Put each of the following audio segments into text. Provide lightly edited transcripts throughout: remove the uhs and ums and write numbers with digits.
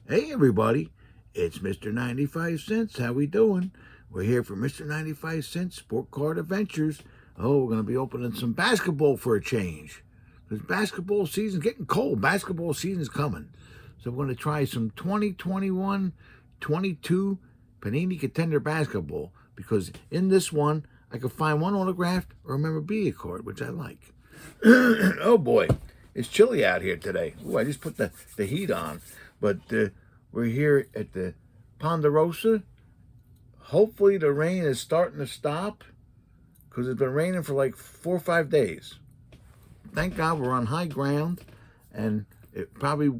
Hey everybody, it's Mr. 95 Cents. How we doing? We're here for Mr. 95 Cents Sport Card Adventures. Oh, we're going to be opening some basketball for a change. Because basketball season's getting cold. Basketball season's coming. So we're going to try some 2021-22 Panini Contender basketball. Because in this one, I could find one autographed or a memorabilia card, which I like. Oh boy, it's chilly out here today. Ooh, I just put the heat on. But we're here at the Ponderosa. Hopefully the rain is starting to stop because it's been raining for like 4 or 5 days. Thank God we're on high ground and it probably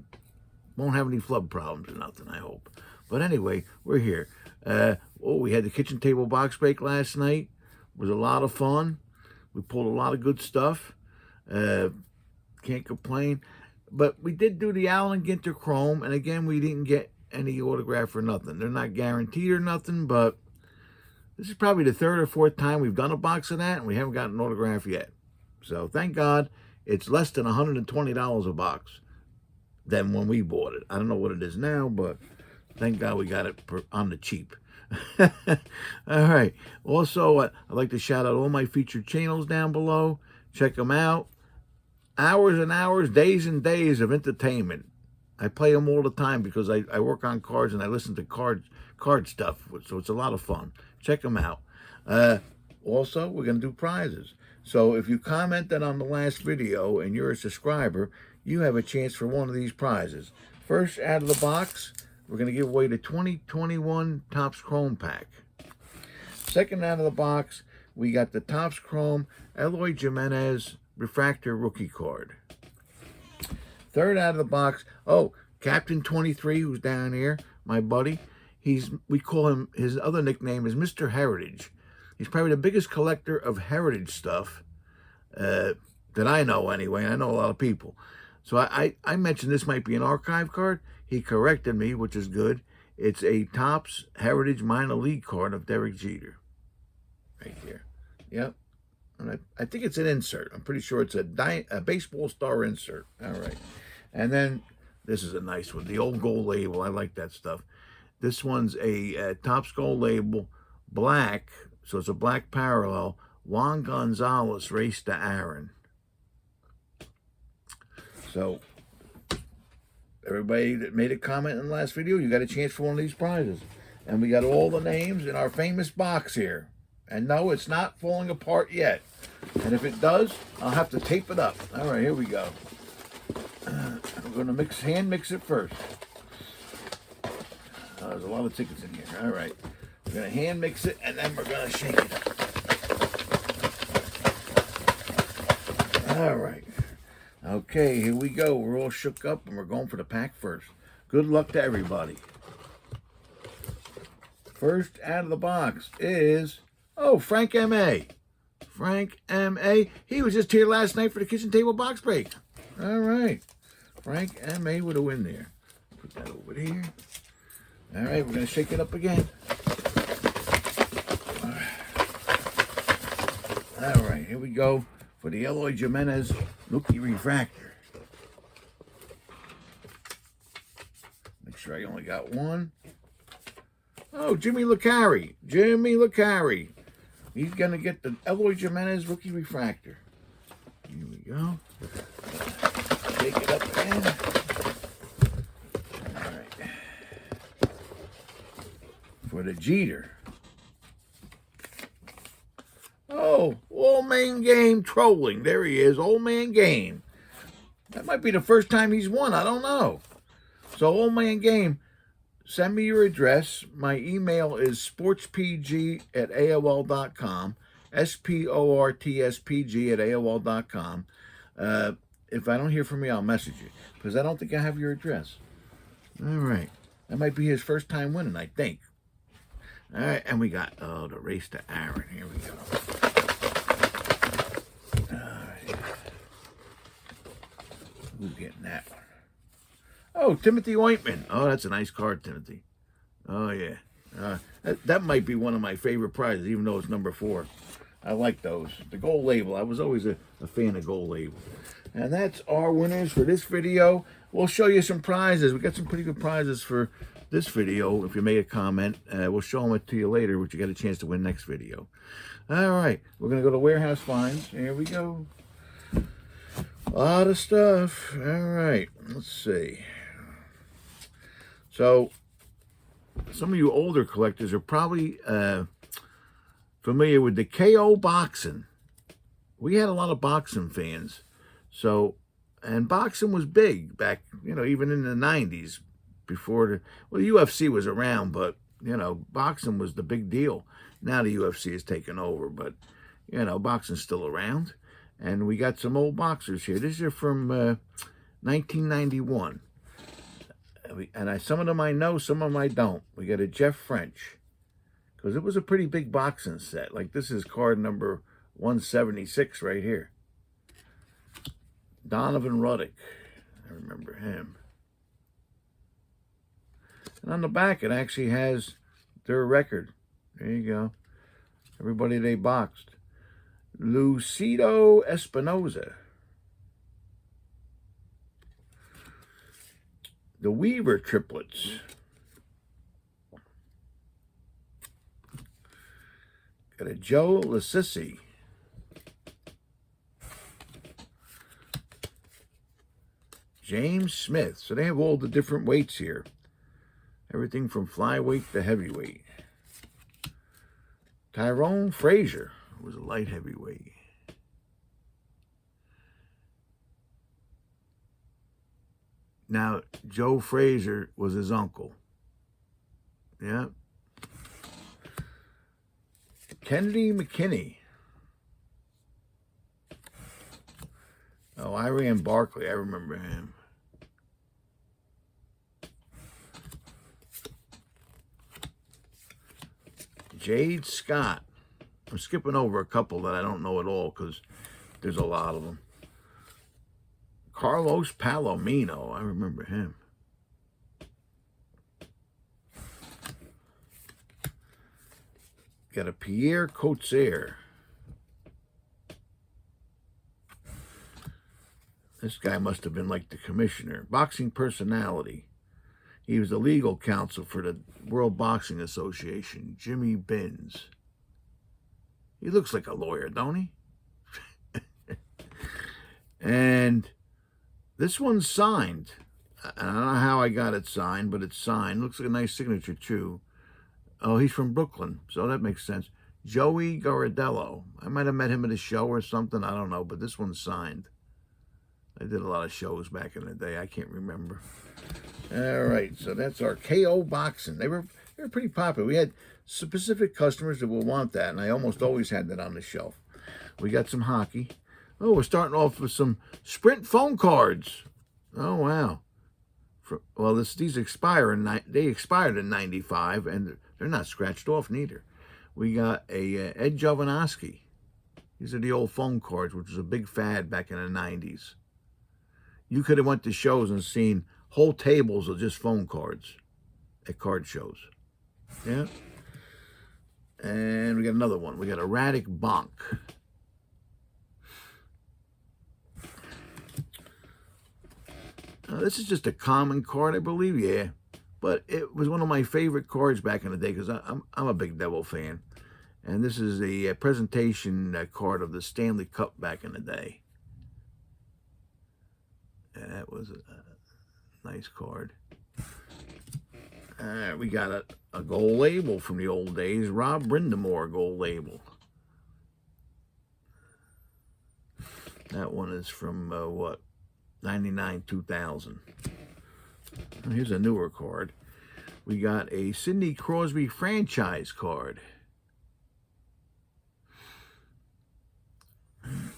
won't have any flood problems or nothing, I hope. But anyway, we're here. We had the kitchen table box break last night. It was a lot of fun. We pulled a lot of good stuff. Can't complain. But we did do the Allen Ginter Chrome, and again, we didn't get any autograph or nothing. They're not guaranteed or nothing, but this is probably the 3rd or 4th time we've done a box of that, and we haven't gotten an autograph yet. So thank God it's less than $120 a box than when we bought it. I don't know what it is now, but thank God we got it on the cheap. All right. Also, I'd like to shout out all my featured channels down below. Check them out. Hours and hours, days and days of entertainment. I play them all the time because I work on cards and I listen to card stuff, so it's a lot of fun. Check them out. Also, we're going to do prizes. So if you commented on the last video and you're a subscriber, you have a chance for one of these prizes. First out of the box, we're going to give away the 2021 Topps Chrome pack. Second out of the box, we got the Topps Chrome Eloy Jimenez refractor rookie card. Third out of the box, Captain 23, who's down here, my buddy. We call him, his other nickname is Mr. Heritage. He's probably the biggest collector of heritage stuff that I know anyway, and I know a lot of people. So I mentioned this might be an archive card. He corrected me, which is good. It's a Topps Heritage Minor League card of Derek Jeter. Right here. Yep. And I think it's an insert. I'm pretty sure it's a baseball star insert. All right. And then this is a nice one. The old gold label. I like that stuff. This one's a Topps gold label, black. So it's a black parallel. Juan Gonzalez, Race to Aaron. So everybody that made a comment in the last video, you got a chance for one of these prizes. And we got all the names in our famous box here. And no, it's not falling apart yet. And if it does, I'll have to tape it up. All right, here we go. I'm going to hand mix it first. There's a lot of tickets in here. All right. We're going to hand mix it, and then we're going to shake it up. All right. Okay, here we go. We're all shook up, and we're going for the pack first. Good luck to everybody. First out of the box is... Frank M.A. Frank M.A. He was just here last night for the kitchen table box break. All right. Frank M.A. with a win there. Put that over here. All right, we're going to shake it up again. All right, here we go for the Eloy Jimenez rookie refractor. Make sure I only got one. Jimmy LeCarry. Jimmy LeCarry. He's going to get the Eloy Jimenez rookie refractor. Here we go. Take it up again. All right. For the Jeter. Old man Game trolling. There he is, old man Game. That might be the first time he's won. I don't know. So, old man Game, send me your address. My email is sportspg@aol.com. sportspg@aol.com. If I don't hear from you, I'll message you. Because I don't think I have your address. All right. That might be his first time winning, I think. All right. And we got, the Race to Aaron. Here we go. All right. Who's getting that one? Timothy Ointman. That's a nice card, Timothy. Oh, yeah. That might be one of my favorite prizes, even though it's number 4. I like those. The gold label. I was always a fan of gold label. And that's our winners for this video. we'll show you some prizes. We got some pretty good prizes for this video. If you make a comment, we'll show them to you later, which you got a chance to win next video. All right, we're going to go to Warehouse Finds. Here we go. A lot of stuff. All right, let's see. So, some of you older collectors are probably familiar with the KO boxing. We had a lot of boxing fans. So, and boxing was big back, even in the 90s, before the UFC was around, but, boxing was the big deal. Now the UFC has taken over, but, boxing's still around. And we got some old boxers here. These are from 1991. And some of them I know, some of them I don't. We got a Jeff French, because it was a pretty big boxing set. Like, this is card number 176 right here. Donovan Ruddock. I remember him. And on the back, it actually has their record. There you go. Everybody they boxed. Lucido Espinoza. The Weaver triplets. Got a Joe Lasisi. James Smith. So they have all the different weights here. Everything from flyweight to heavyweight. Tyrone Frazier was a light heavyweight. Now, Joe Frazier was his uncle. Yeah. Kennedy McKinney. Oh, Iran Barkley, I remember him. Jade Scott. I'm skipping over a couple that I don't know at all because there's a lot of them. Carlos Palomino, I remember him. Got a Pierre Coetzee. This guy must have been like the commissioner. Boxing personality. He was the legal counsel for the World Boxing Association, Jimmy Benz. He looks like a lawyer, don't he? And this one's signed. I don't know how I got it signed, but it's signed. Looks like a nice signature, too. Oh, he's from Brooklyn, so that makes sense. Joey Gardello. I might have met him at a show or something. I don't know, but this one's signed. I did a lot of shows back in the day. I can't remember. All right, so that's our KO boxing. They were pretty popular. We had specific customers that will want that, and I almost always had that on the shelf. We got some hockey. Oh, we're starting off with some Sprint phone cards. Oh, wow. Well, these expire they expired in 95, and they're not scratched off neither. We got a Ed Jovanovski. These are the old phone cards, which was a big fad back in the 90s. You could have went to shows and seen whole tables of just phone cards at card shows. Yeah. And we got another one. We got a Radic Bonk. This is just a common card, I believe, yeah. But it was one of my favorite cards back in the day because I'm a big Devil fan. And this is the presentation card of the Stanley Cup back in the day. And that was a nice card. We got a gold label from the old days. Rob Brindamore gold label. That one is from, what? 99, 2000. Here's a newer card. We got a Sidney Crosby franchise card. And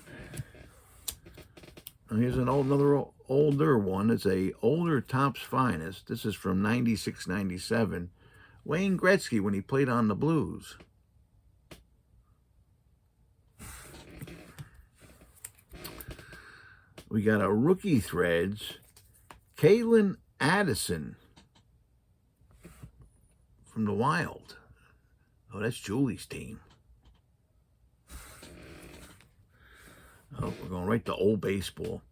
here's another older one. It's a older Topps Finest. This is from 96, 97. Wayne Gretzky when he played on the Blues. We got a Rookie Threads, Kalen Addison from the Wild. Oh, that's Julie's team. Oh, we're going right to old baseball.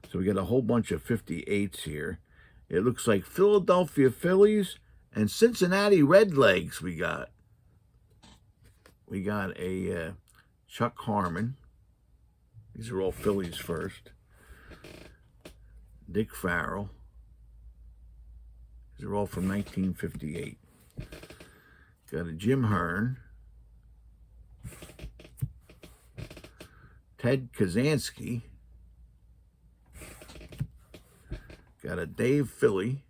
So we got a whole bunch of 58s here. It looks like Philadelphia Phillies and Cincinnati Redlegs we got. We got a Chuck Harmon. These are all Phillies first. Dick Farrell. These are all from 1958. Got a Jim Hearn. Ted Kazansky. Got a Dave Philly.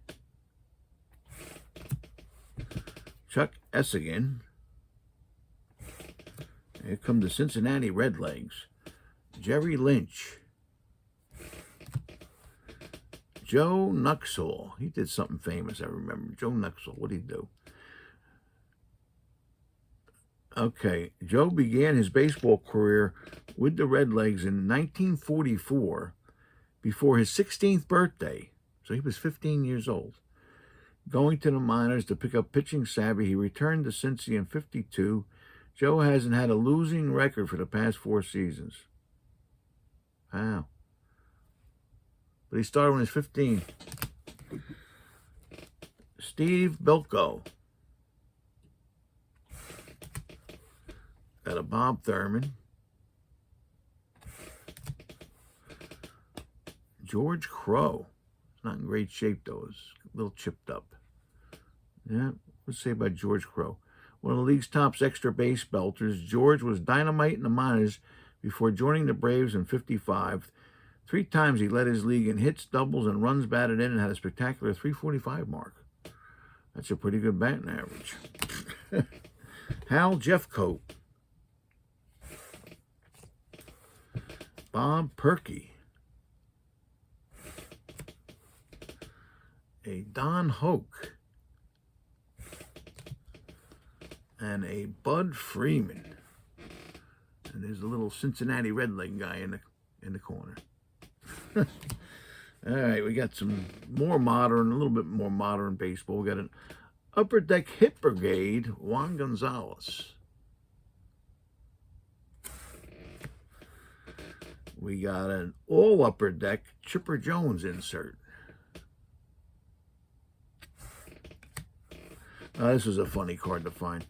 Chuck Essigan. Here come the Cincinnati Redlegs. Jerry Lynch. Joe Nuxhall. He did something famous, I remember. Joe Nuxhall. What did he do? Okay, Joe began his baseball career with the Redlegs in 1944 before his 16th birthday. So he was 15 years old. Going to the minors to pick up pitching savvy, he returned to Cincy in 52. Joe hasn't had a losing record for the past 4 seasons. Wow. But he started when he was 15. Steve Bilko. Got a Bob Thurman. George Crowe. It's not in great shape, though. It's a little chipped up. Yeah, let's say about George Crowe. One of the league's top extra base belters, George was dynamite in the minors before joining the Braves in 55. 3 times he led his league in hits, doubles, and runs batted in and had a spectacular .345 mark. That's a pretty good batting average. Hal Jeffcoat. Bob Perky. A Don Hoke. And a Bud Freeman. And there's a little Cincinnati Redleg guy in the corner. All right, we got some more modern, a little bit more modern baseball. We got an Upper Deck Hit Brigade, Juan Gonzalez. We got an all Upper Deck Chipper Jones insert. This is a funny card to find.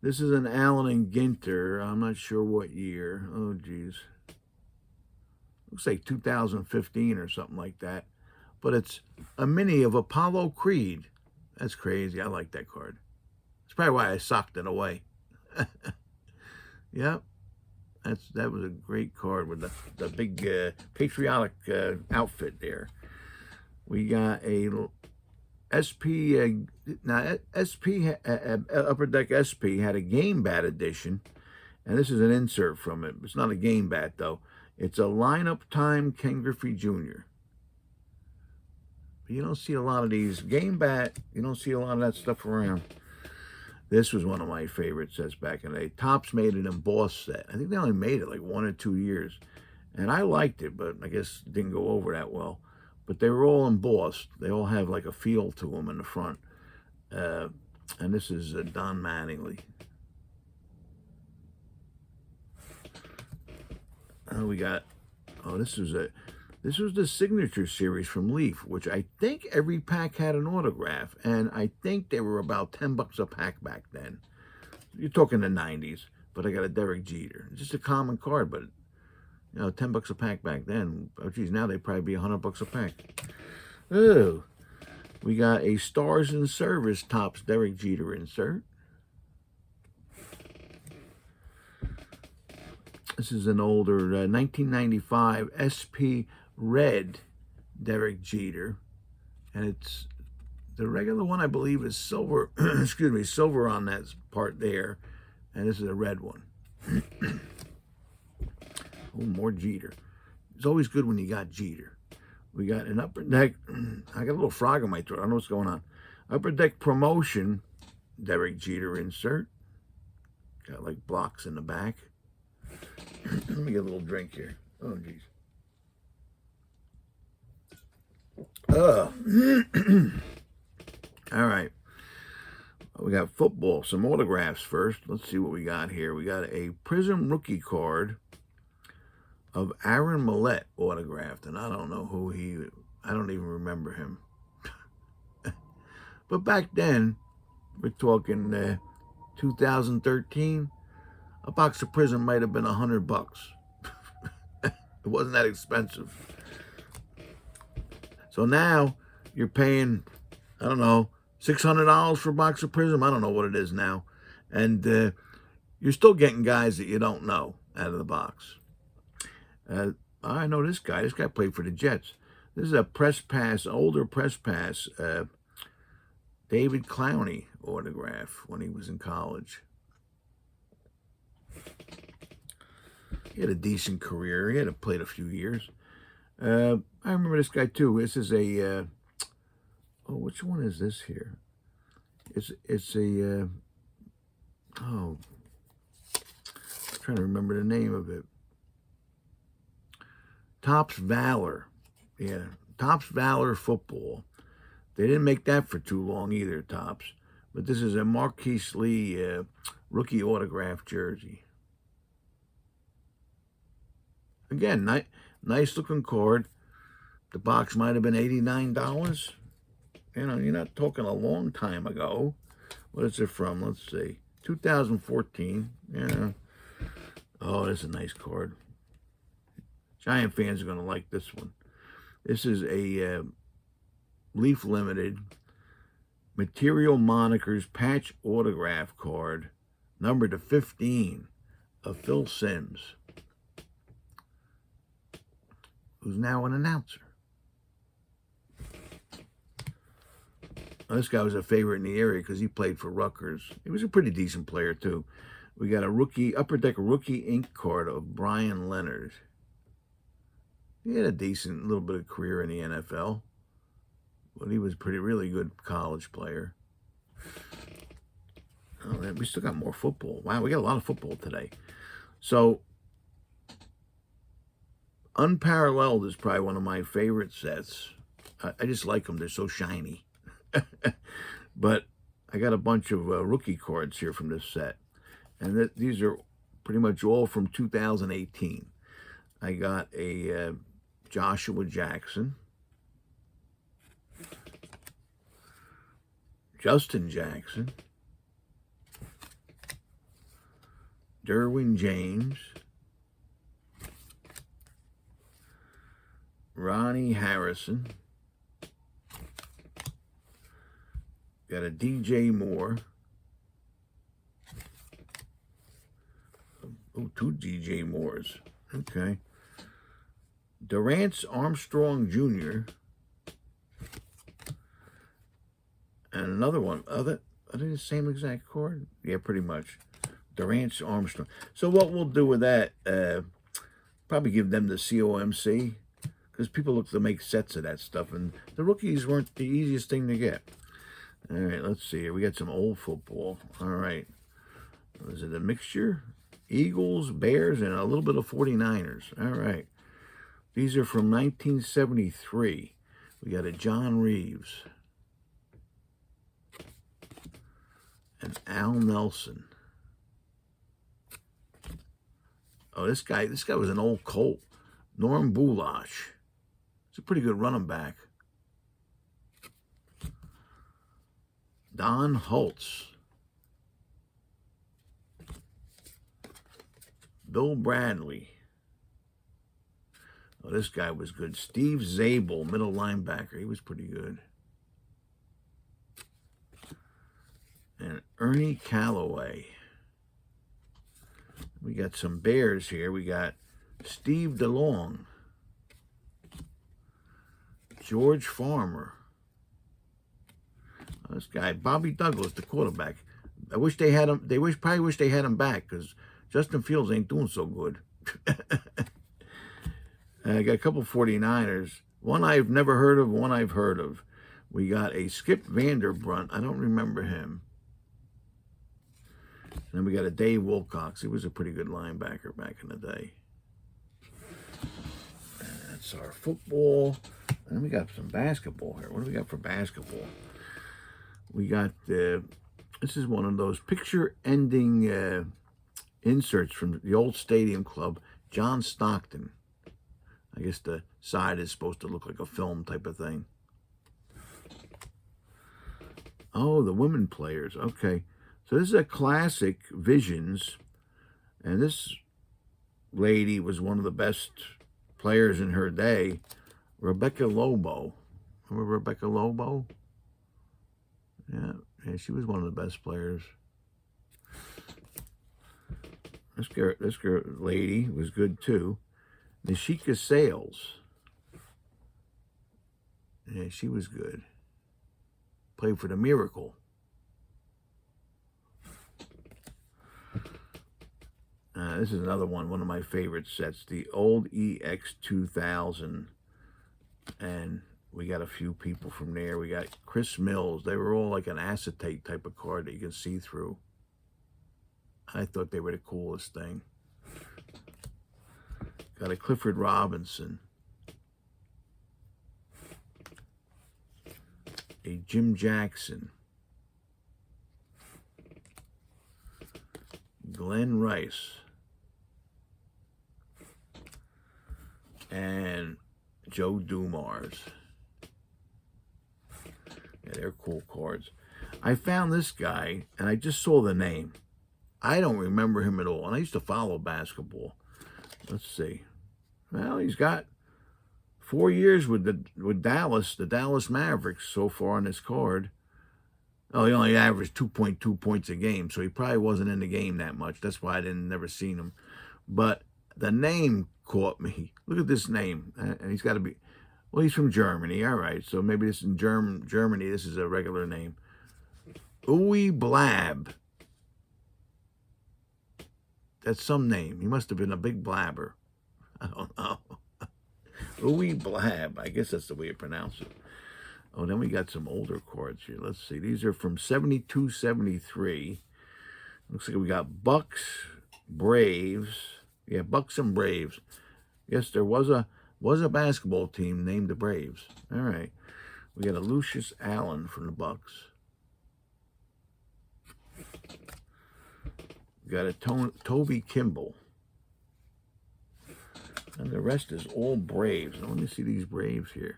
This is an Allen and Ginter. I'm not sure what year. Oh, geez. Looks like 2015 or something like that. But it's a mini of Apollo Creed. That's crazy. I like that card. That's probably why I socked it away. Yep. That was a great card with the big patriotic outfit there. We got a SP, now SP, Upper Deck SP had a game bat edition, and this is an insert from it. It's not a game bat, though. It's a lineup time Ken Griffey Jr. But you don't see a lot of these. Game bat, you don't see a lot of that stuff around. This was one of my favorite sets back in the day. Topps made an embossed set. I think they only made it like 1 or 2 years. And I liked it, but I guess it didn't go over that well. But they were all embossed. They all have like a feel to them in the front. And this is Don Mattingly. We got, this was the signature series from Leaf, which I think every pack had an autograph, and I think they were about $10 a pack back then. You're talking the 90s, but I got a Derek Jeter. Just a common card, but you know, $10 a pack back then. Oh, geez, now they'd probably be $100 a pack. Oh, we got a Stars in Service Topps Derek Jeter insert. This is an older 1995 SP Red Derek Jeter, and it's the regular one, I believe, is silver. Excuse me, silver on that part there, and this is a red one. Oh, more Jeter. It's always good when you got Jeter. We got an Upper Deck. I got a little frog in my throat. I don't know what's going on. Upper Deck Promotion Derek Jeter insert. Got like blocks in the back. Let me get a little drink here. Oh, geez. All right. We got football. Some autographs first. Let's see what we got here. We got a Prism rookie card of Aaron Millett autographed, and I don't know who I don't even remember him. But back then, we're talking 2013, a box of Prism might have been $100. It wasn't that expensive. So now you're paying, I don't know, $600 for a box of Prism. I don't know what it is now. And you're still getting guys that you don't know out of the box. I know this guy. This guy played for the Jets. This is a press pass, older press pass, David Clowney autograph when he was in college. He had a decent career. He had played a few years. I remember this guy too. This is a, which one is this here? It's a, I'm trying to remember the name of it. Topps Valor. Yeah, Topps Valor football. They didn't make that for too long either, Topps. But this is a Marquise Lee rookie autograph jersey. Again, nice looking card. The box might have been $89. You know, you're not talking a long time ago. What is it from? Let's see. 2014. Yeah. Oh, that's a nice card. Giant fans are going to like this one. This is a Leaf Limited Material Monikers patch autograph card, numbered to 15, of Phil Simms, who's now an announcer. This guy was a favorite in the area because he played for Rutgers. He was a pretty decent player, too. We got a Upper Deck rookie ink card of Brian Leonard. He had a decent little bit of career in the NFL, but he was really good college player. Oh, man, we still got more football. Wow, we got a lot of football today. So, Unparalleled is probably one of my favorite sets. I just like them. They're so shiny. But I got a bunch of rookie cards here from this set. And these are pretty much all from 2018. I got a Joshua Jackson, Justin Jackson, Derwin James, Ronnie Harrison, got a DJ Moore, oh, two DJ Moores, okay, Durance Armstrong Jr., and another one. Are they the same exact card? Yeah, pretty much. Durance Armstrong. So what we'll do with that, probably give them the COMC, because people look to make sets of that stuff, and the rookies weren't the easiest thing to get. All right, let's see here. We got some old football. All right. Is it a mixture? Eagles, Bears, and a little bit of 49ers. All right. These are from 1973. We got a John Reeves and Al Nelson. Oh, this guy was an old Colt. Norm Bulash. He's a pretty good running back. Don Holtz. Bill Bradley. Oh, this guy was good. Steve Zabel, middle linebacker. He was pretty good. And Ernie Callaway. We got some Bears here. We got Steve DeLong. George Farmer. Oh, this guy, Bobby Douglas, the quarterback. I wish they had him. Probably wish they had him back, because Justin Fields ain't doing so good. I got a couple 49ers. One I've never heard of, one I've heard of. We got a Skip Vanderbrunt. I don't remember him. And then we got a Dave Wilcox. He was a pretty good linebacker back in the day. And that's our football. And then we got some basketball here. What do we got for basketball? We got, this is one of those picture-ending inserts from the old Stadium Club, John Stockton. I guess the side is supposed to look like a film type of thing. Oh, the women players. Okay. So this is a classic Visions. And this lady was one of the best players in her day. Rebecca Lobo. Remember Rebecca Lobo? Yeah, she was one of the best players. This girl lady was good too. Nishika Sales. Yeah, she was good. Played for the Miracle. This is another one of my favorite sets, the old EX2000. And we got a few people from there. We got Chris Mills. They were all like an acetate type of card that you can see through. I thought they were the coolest thing. Got a Clifford Robinson. A Jim Jackson. Glenn Rice. And Joe Dumars. Yeah, they're cool cards. I found this guy, and I just saw the name. I don't remember him at all, and I used to follow basketball. Let's see. Well, he's got 4 years with Dallas, the Dallas Mavericks, so far on this card. Oh, he only averaged 2.2 points a game, so he probably wasn't in the game that much. That's why I never seen him. But the name caught me. Look at this name, and he's got to be. Well, he's from Germany. All right, so maybe this in Germany. This is a regular name. Uwe Blab. That's some name. He must have been a big blabber. I don't know. Uwe Blab. I guess that's the way you pronounce it. Oh, then we got some older cards here. Let's see. These are from 72, 73. Looks like we got Bucks, Braves. Yeah, Bucks and Braves. Yes, there was a basketball team named the Braves. All right. We got a Lucius Allen from the Bucks. We got a Toby Kimball. And the rest is all Braves. Now, let me see these Braves here.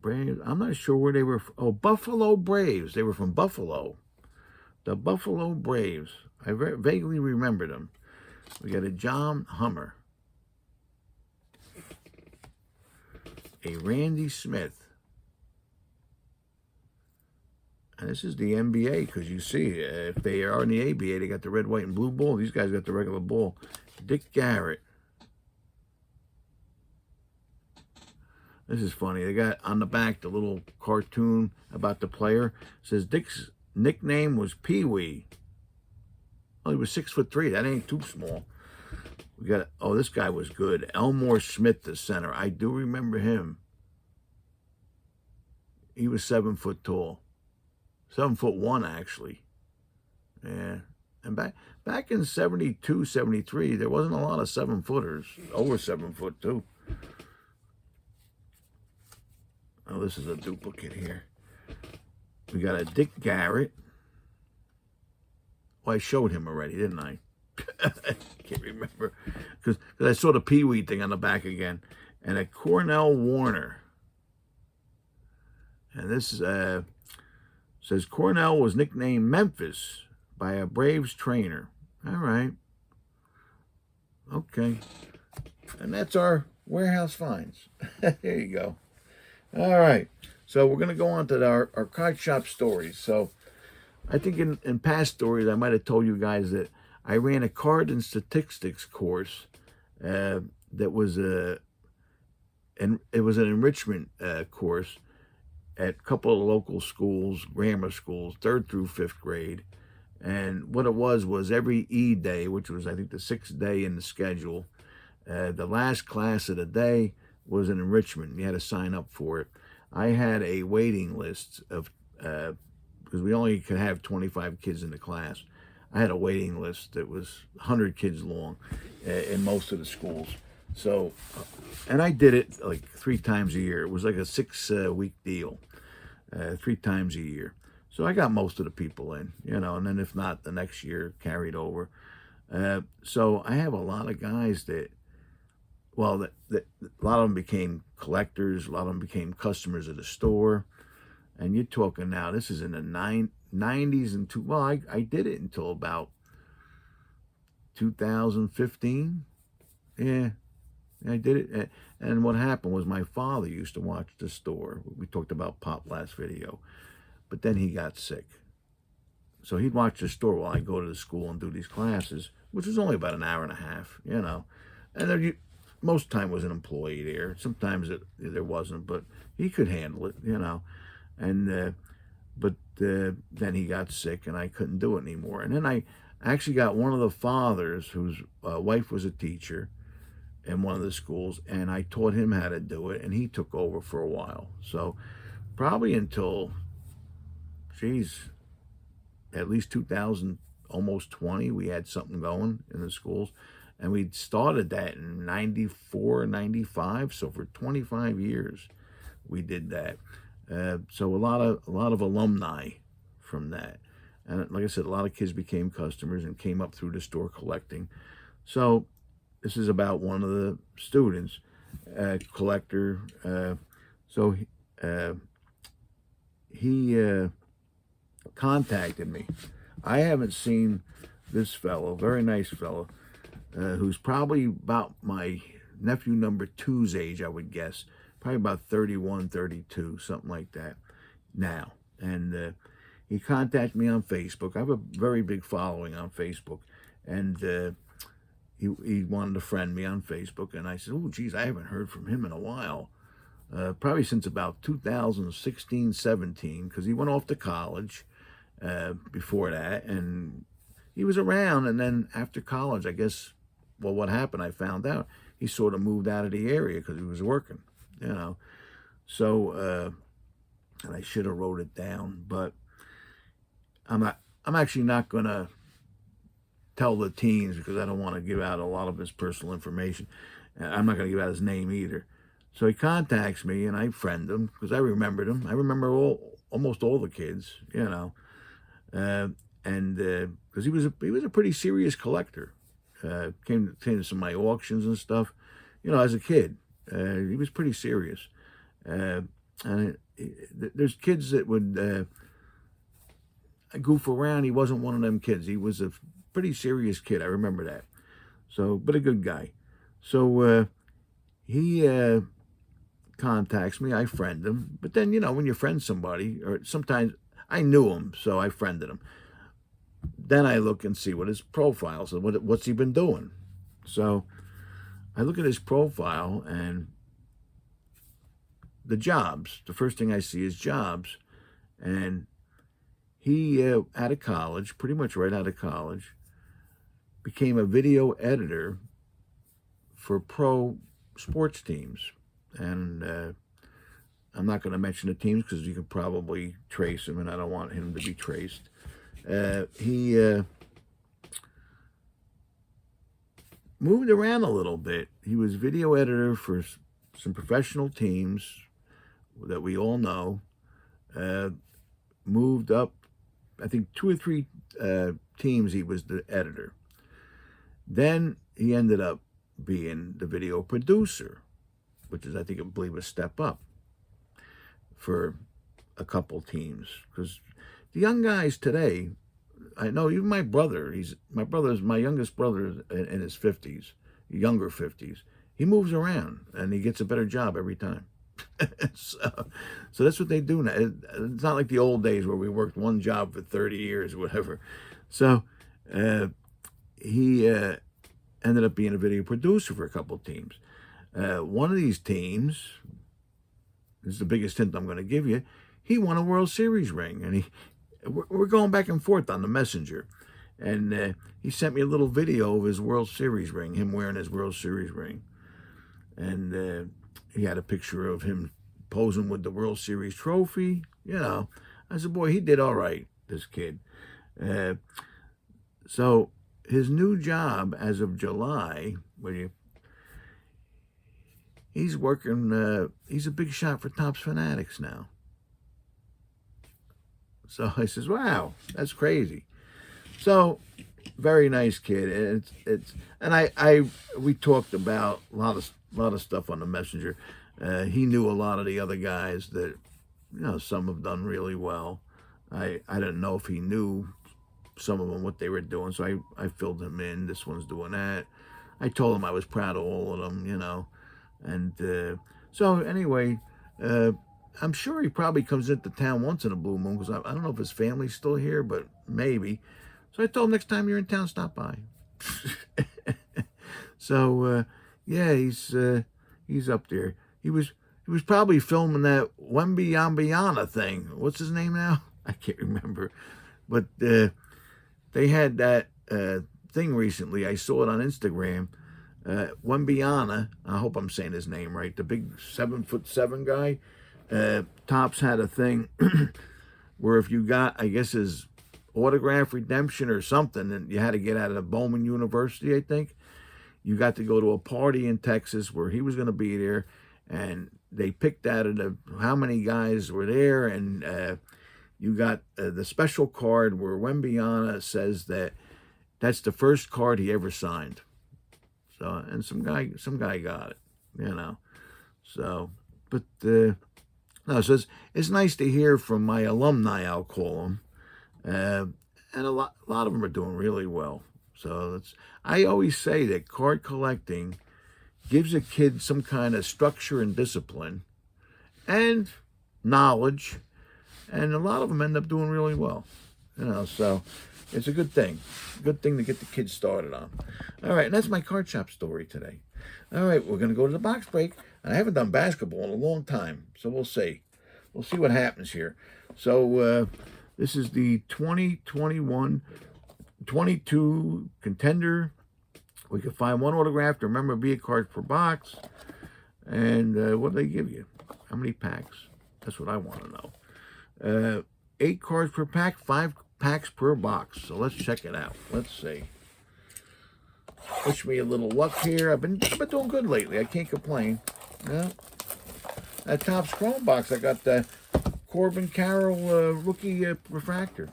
Braves. I'm not sure where they were. Oh, Buffalo Braves. They were from Buffalo. The Buffalo Braves. I vaguely remember them. We got a John Hummer. A Randy Smith. And this is the NBA, because you see, if they are in the ABA, they got the red, white, and blue ball. These guys got the regular ball. Dick Garrett. This is funny. They got on the back the little cartoon about the player. It says Dick's nickname was Pee-wee. Oh, he was 6'3". That ain't too small. We got, oh, this guy was good. Elmore Smith, the center. I do remember him. He was 7 foot tall. 7'1", actually. Yeah. And back in 72, 73, there wasn't a lot of 7-footers. Over 7 foot, too. Oh, this is a duplicate here. We got a Dick Garrett. Well, I showed him already, didn't I? I can't remember. Because I saw the Pee-wee thing on the back again. And a Cornell Warner. And this says Cornell was nicknamed Memphis by a Braves trainer. All right. Okay. And that's our warehouse finds. There you go. All right. So we're going to go on to our card shop stories. So I think in past stories, I might have told you guys that I ran a card and statistics course that was it was an enrichment course at a couple of local schools, grammar schools, 3rd through 5th grade. And what it was every E day, which was, I think, the 6th day in the schedule, the last class of the day was an enrichment. You had to sign up for it. I had a waiting list of, because we only could have 25 kids in the class. I had a waiting list that was 100 kids long in most of the schools. So, and I did it like 3 times a year. It was like a 6-week deal, 3 times a year. So I got most of the people in, and then if not, the next year carried over. So I have a lot of guys that well, a lot of them became collectors. A lot of them became customers of the store. And you're talking now, this is in the 90s and well, I did it until about 2015. Yeah, I did it. And what happened was my father used to watch the store. We talked about Pop last video. But then he got sick. So he'd watch the store while I go to the school and do these classes, which was only about an hour and a half, you know. And there, most time was an employee there. Sometimes there wasn't, but he could handle it, you know. And but then he got sick, and I couldn't do it anymore. And then I actually got one of the fathers whose wife was a teacher in one of the schools, and I taught him how to do it, and he took over for a while. So probably until, geez, at least 2000, almost 20, we had something going in the schools. And we started that in 94, 95. So for 25 years, we did that. So a lot of alumni from that. And like I said, a lot of kids became customers and came up through the store collecting. So this is about one of the students, collector. So he contacted me. I haven't seen this fellow, very nice fellow, who's probably about my nephew number two's age, I would guess. Probably about 31, 32, something like that now. And he contacted me on Facebook. I have a very big following on Facebook. And he wanted to friend me on Facebook. And I said, oh, geez, I haven't heard from him in a while. Probably since about 2016, 17, because he went off to college before that. And he was around. And then after college, I guess, well, what happened, I found out, he sort of moved out of the area because he was working, you know. So, and I should have wrote it down, but I'm actually not going to tell the teens because I don't want to give out a lot of his personal information. I'm not going to give out his name either. So he contacts me, and I friend him because I remembered him. I remember almost all the kids, you know, and because he was a pretty serious collector. Came to some of my auctions and stuff, you know, as a kid. He was pretty serious. And there's kids that would goof around. He wasn't one of them kids. He was a pretty serious kid. I remember that. So, but a good guy. So he contacts me. I friend him. But then, you know, when you friend somebody, or sometimes I knew him, so I friended him. Then I look and see what his profile says. What's he been doing? So I look at his profile and the jobs. The first thing I see is jobs. And he, out of college, pretty much right out of college, became a video editor for pro sports teams. And I'm not going to mention the teams because you can probably trace him, and I don't want him to be traced. He moved around a little bit. He was video editor for some professional teams that we all know. Moved up, I think 2 or 3 teams he was the editor. Then he ended up being the video producer, which is, I believe, a step up for a couple teams. Because the young guys today, I know even my brother, my youngest brother in his 50s, younger 50s. He moves around and he gets a better job every time. so that's what they do now. It's not like the old days where we worked one job for 30 years or whatever. So he ended up being a video producer for a couple of teams. One of these teams, this is the biggest hint I'm going to give you, he won a World Series ring. And we're going back and forth on the messenger. And he sent me a little video of his World Series ring, him wearing his World Series ring. And he had a picture of him posing with the World Series trophy. You know, I said, boy, he did all right, this kid. So his new job as of July, he's working, he's a big shot for Topps Fanatics now. So I says, wow, that's crazy. So very nice kid. And we talked about a lot of of stuff on the messenger. He knew a lot of the other guys that, some have done really well. I didn't know if he knew some of them, what they were doing, so I filled him in. This one's doing that. I told him I was proud of all of them, and so anyway, I'm sure he probably comes into town once in a blue moon, because I don't know if his family's still here, but maybe. So I told him, next time you're in town, stop by. So yeah, he's up there. He was probably filming that Wemby Yambiana thing. What's his name now? I can't remember. But they had that thing recently. I saw it on Instagram. Wembyana, I hope I'm saying his name right, the big 7'7" guy. Topps had a thing where if you got, I guess, his autograph redemption or something, and you had to get out of the Bowman University, I think. You got to go to a party in Texas where he was going to be there, and they picked out of how many guys were there, and you got the special card where Wembyana says that's the first card he ever signed. So, and some guy got it, So, but no, so it's nice to hear from my alumni, I'll call them, and a lot of them are doing really well. So I always say that card collecting gives a kid some kind of structure and discipline and knowledge, and a lot of them end up doing really well. So it's a good thing. Good thing to get the kids started on. All right, and that's my card shop story today. All right, we're going to go to the box break. I haven't done basketball in a long time, so we'll see. We'll see what happens here. So this is the 2021-22 contender. We can find one autographed or memorabilia card per box. And what do they give you? How many packs? That's what I want to know. 8 cards per pack, 5 packs per box. So let's check it out. Let's see. Wish me a little luck here. I've been doing good lately. I can't complain. Yeah. That Topps Chrome box, I got the Corbin Carroll rookie refractor.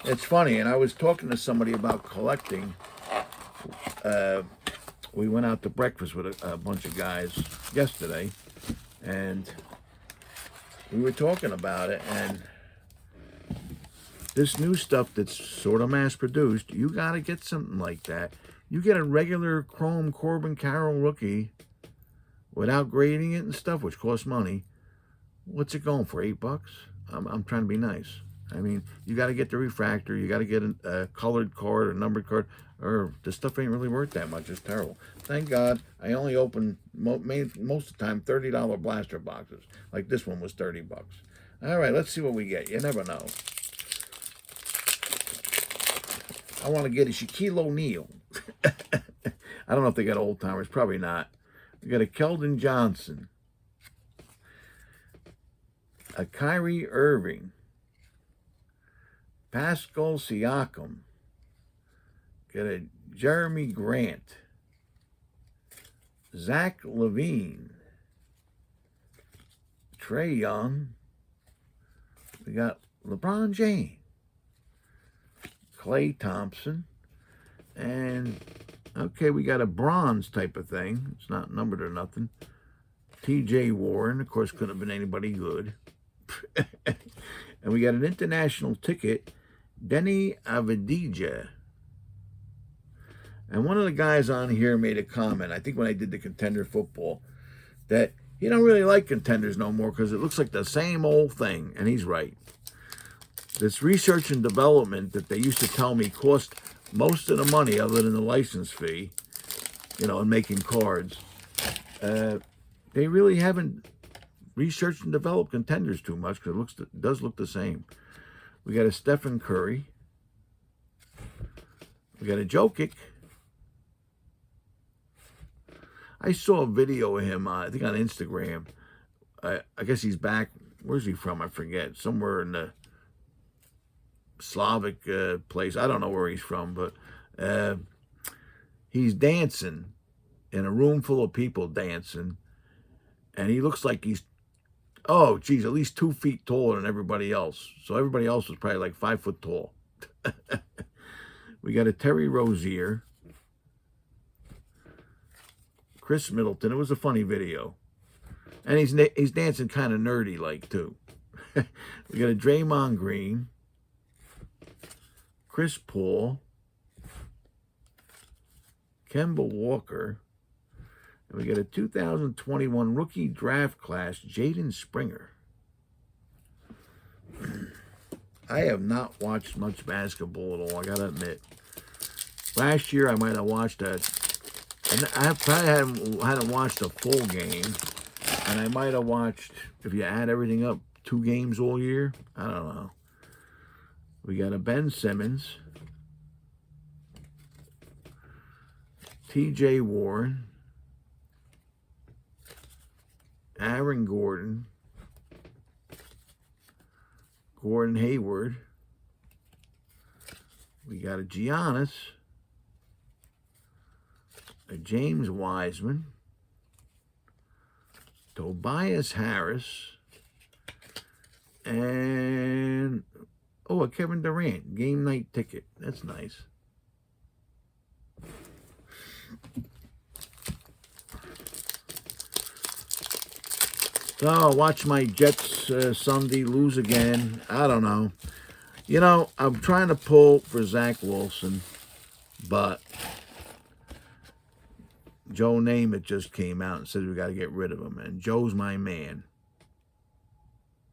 It's funny, and I was talking to somebody about collecting. We went out to breakfast with a bunch of guys yesterday, and we were talking about it, and this new stuff that's sort of mass-produced, you got to get something like that. You get a regular Chrome Corbin Carroll rookie without grading it and stuff, which costs money. What's it going for, $8? I'm trying to be nice. I mean, you got to get the refractor, you got to get a colored card or numbered card, or this stuff ain't really worth that much. It's terrible. Thank God I only open, most of the time, $30 blaster boxes. Like this one was $30. All right, let's see what we get. You never know. I want to get a Shaquille O'Neal. I don't know if they got old timers. Probably not. We got a Keldon Johnson. A Kyrie Irving. Pascal Siakam. Got a Jeremy Grant. Zach LaVine. Trae Young. We got LeBron James. Klay Thompson. And, okay, we got a bronze type of thing. It's not numbered or nothing. T.J. Warren. Of course, couldn't have been anybody good. And we got an international ticket. Denny Avdija. And one of the guys on here made a comment, I think when I did the contender football, that he don't really like contenders no more because it looks like the same old thing. And he's right. This research and development that they used to tell me cost most of the money other than the license fee, and making cards. They really haven't researched and developed contenders too much because it does look the same. We got a Stephen Curry. We got a Jokic. I saw a video of him, I think on Instagram. I guess he's back. Where's he from? I forget. Somewhere in the Slavic place. I don't know where he's from, but he's dancing in a room full of people dancing. And he looks like he's, at least 2 feet taller than everybody else. So everybody else was probably like 5 foot tall. We got a Terry Rozier. Chris Middleton. It was a funny video. And he's dancing kind of nerdy like too. We got a Draymond Green, Chris Paul, Kemba Walker, and we got a 2021 rookie draft class, Jaden Springer. I have not watched much basketball at all, I gotta admit. Last year I might have watched and I probably hadn't watched a full game, and I might have watched, if you add everything up, 2 games all year. I don't know. We got a Ben Simmons, T.J. Warren, Aaron Gordon, Gordon Hayward. We got a Giannis, a James Wiseman, Tobias Harris, and a Kevin Durant game night ticket. That's nice. So, watch my Jets Sunday lose again. I don't know. You know, I'm trying to pull for Zach Wilson, but Joe Namath just came out and said we got to get rid of him, and Joe's my man.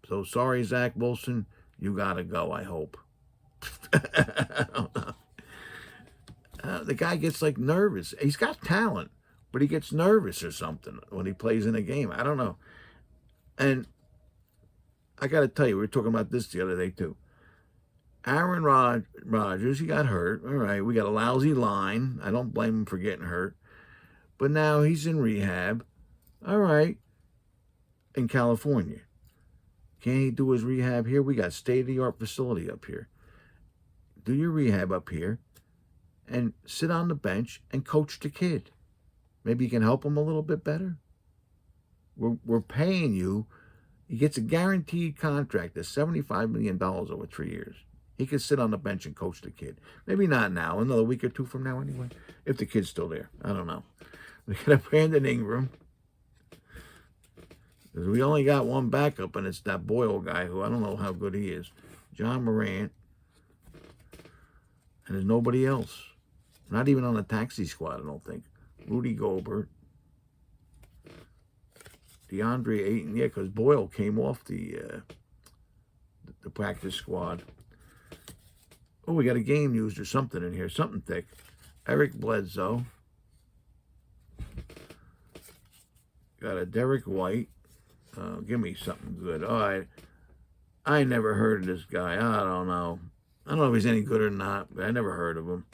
So, sorry, Zach Wilson. You got to go, I hope. I don't know. The guy gets, like, nervous. He's got talent, but he gets nervous or something when he plays in a game. I don't know. And I got to tell you, we were talking about this the other day, too. Aaron Rodgers, he got hurt. All right, we got a lousy line. I don't blame him for getting hurt. But now he's in rehab. All right, in California. Can't he do his rehab here? We got state-of-the-art facility up here. Do your rehab up here and sit on the bench and coach the kid. Maybe you can help him a little bit better. We're paying you. He gets a guaranteed contract of $75 million over 3 years. He can sit on the bench and coach the kid. Maybe not now, another week or 2 from now anyway, if the kid's still there. I don't know. We got a Brandon Ingram. Because we only got one backup, and it's that Boyle guy who I don't know how good he is. John Morant. And there's nobody else. Not even on the taxi squad, I don't think. Rudy Gobert. DeAndre Ayton. Yeah, because Boyle came off the practice squad. Oh, we got a game used or something in here. Something thick. Eric Bledsoe. Got a Derek White. Give me something good. Oh, I never heard of this guy. I don't know. I don't know if he's any good or not, but I never heard of him.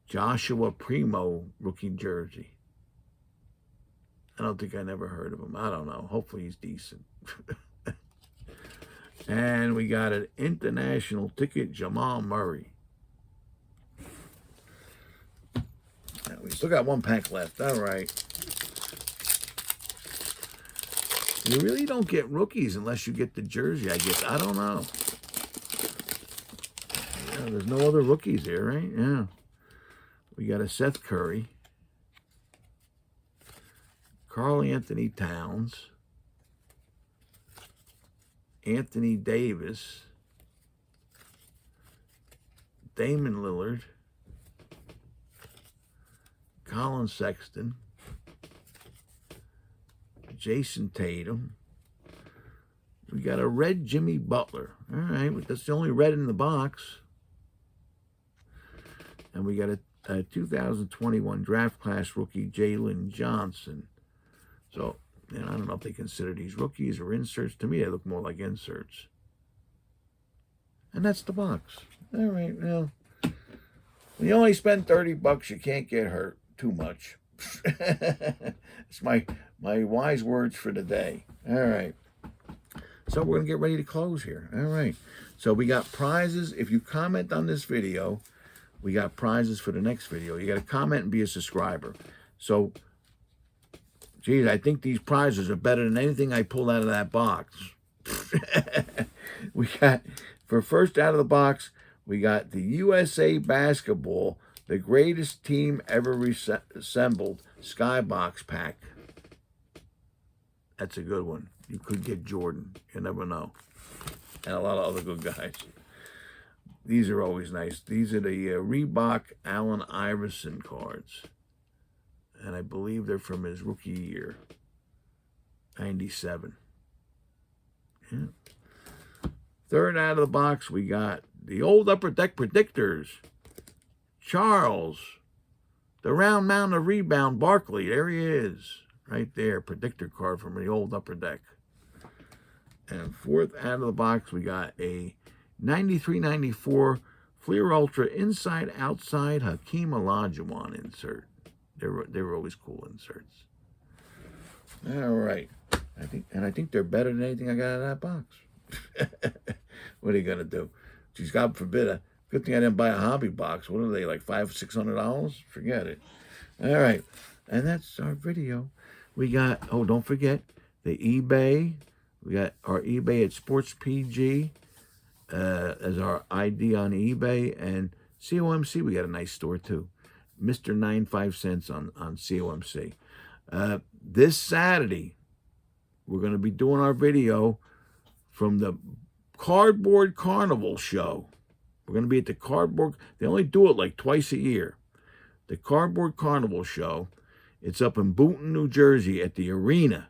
Joshua Primo rookie jersey. I don't think I never heard of him. I don't know. Hopefully he's decent. And we got an international ticket, Jamal Murray. Now, we still got 1 pack left. All right. You really don't get rookies unless you get the jersey, I guess. I don't know. Yeah, there's no other rookies here, right? Yeah. We got a Seth Curry. Karl Anthony Towns. Anthony Davis. Damon Lillard. Colin Sexton. Jason Tatum. We got a red Jimmy Butler. All right, but that's the only red in the box. And we got a 2021 draft class rookie, Jalen Johnson. So, I don't know if they consider these rookies or inserts. To me, they look more like inserts. And that's the box. All right, well, when you only spend $30, you can't get hurt too much. It's my wise words for the day. All right. So we're going to get ready to close here. All right. So we got prizes. If you comment on this video, we got prizes for the next video. You got to comment and be a subscriber. So, geez, I think these prizes are better than anything I pulled out of that box. We got, for first out of the box, we got the USA Basketball, the greatest team ever assembled, Skybox pack. That's a good one. You could get Jordan. You never know. And a lot of other good guys. These are always nice. These are the Reebok Allen Iverson cards. And I believe they're from his rookie year. 97. Yeah. Third out of the box, we got the old Upper Deck Predictors. Charles. The round mound of rebound, Barkley. There he is. Right there. Predictor card from the old Upper Deck. And fourth out of the box, we got a 93-94 Fleer Ultra inside-outside Hakeem Olajuwon insert. They were always cool inserts. All right. I think they're better than anything I got out of that box. What are you going to do? Geez, God forbid. Good thing I didn't buy a hobby box. What are they, like $500-600? Forget it. All right. And that's our video. We got, oh, don't forget, the eBay. We got our eBay at SportsPG as our ID on eBay. And COMC, we got a nice store, too. mr95cents on COMC. This Saturday, we're going to be doing our video from the Cardboard Carnival show. We're going to be at the Cardboard. They only do it like twice a year. The Cardboard Carnival show. It's up in Boonton, New Jersey at the arena.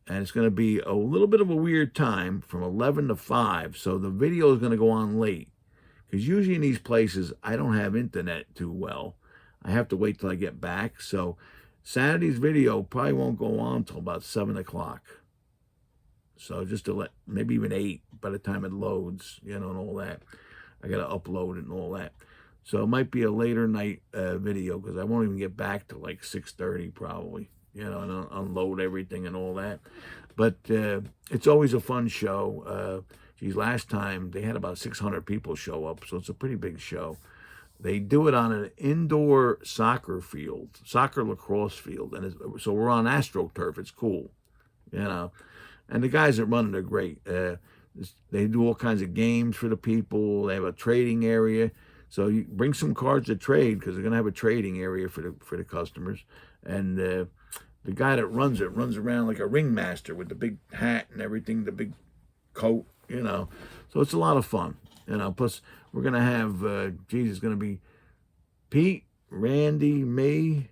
And it's going to be a little bit of a weird time from 11 to 5. So the video is going to go on late. Because usually in these places, I don't have internet too well. I have to wait till I get back. So Saturday's video probably won't go on until about 7 o'clock. So just to let, maybe even 8 by the time it loads, you know, and all that. I got to upload it and all that. So it might be a later night video because I won't even get back to like 6:30 probably, you know, and unload everything and all that. But it's always a fun show. Geez, last time they had about 600 people show up, so it's a pretty big show. They do it on an indoor soccer field, soccer lacrosse field, and so we're on AstroTurf. It's cool, you know. And the guys that run it are great. They do all kinds of games for the people. They have a trading area. So you bring some cards to trade because they're going to have a trading area for the customers. And the guy that runs it runs around like a ringmaster with the big hat and everything, the big coat, you know. So it's a lot of fun, you know. Plus, we're going to have, it's going to be Pete, Randy, me,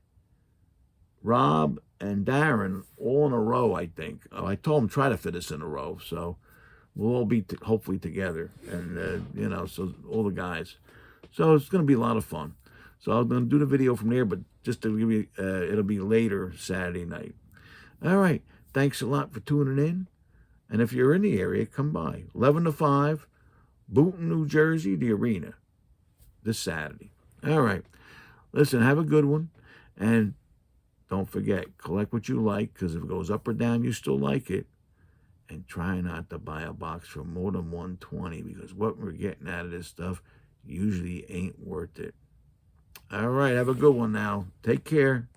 Rob, and Darren all in a row, I think. I told them try to fit us in a row. So we'll all be hopefully together. And, you know, so all the guys. So it's going to be a lot of fun. So I'm going to do the video from there, but just to give you, it'll be later Saturday night. All right. Thanks a lot for tuning in. And if you're in the area, come by. 11 to 5, Boonton, New Jersey, the arena, this Saturday. All right. Listen, have a good one. And don't forget, collect what you like, because if it goes up or down, you still like it. And try not to buy a box for more than $120, because what we're getting out of this stuff usually ain't worth it. All right, have a good one now. Take care.